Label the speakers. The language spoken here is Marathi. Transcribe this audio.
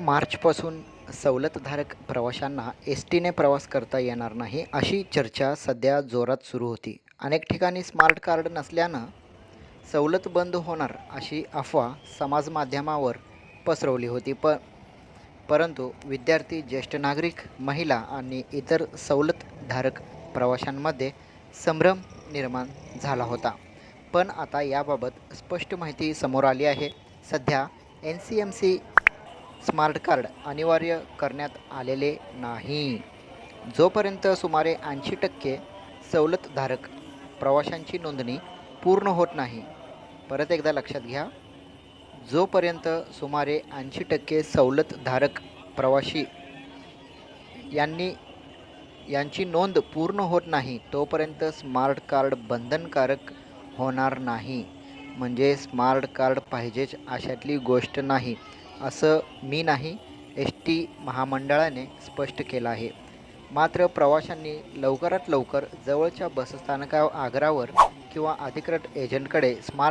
Speaker 1: मार्चपासून सवलतधारक प्रवाशांना एस टीने प्रवास करता येणार नाही, अशी चर्चा सध्या जोरात सुरू होती. अनेक ठिकाणी स्मार्ट कार्ड नसल्यानं सवलत बंद होणार अशी अफवा समाजमाध्यमावर पसरवली होती. परंतु विद्यार्थी, ज्येष्ठ नागरिक, महिला आणि इतर सवलतधारक प्रवाशांमध्ये संभ्रम निर्माण झाला होता. पण आता याबाबत स्पष्ट माहिती समोर आली आहे. सध्या NCMC स्मार्ट कार्ड अनिवार्य करण्यात आलेले नाही. जोपर्यंत सुमारे 80% सवलतधारक प्रवाशांची नोंदणी पूर्ण होत नाही. परत एकदा लक्षात घ्या, जोपर्यंत सुमारे 80% सवलतधारक प्रवाशी यांची नोंद पूर्ण होत नाही, तोपर्यंत स्मार्ट कार्ड बंधनकारक होणार नाही. म्हणजे स्मार्ट कार्ड पाहिजेच अशातली गोष्ट नाही, असं मी नाही, ST महामंडळाने स्पष्ट केलं आहे. मात्र प्रवाशांनी लवकरात लवकर जवळच्या बसस्थानकावर किंवा अधिकृत एजंटकडे स्मार्ट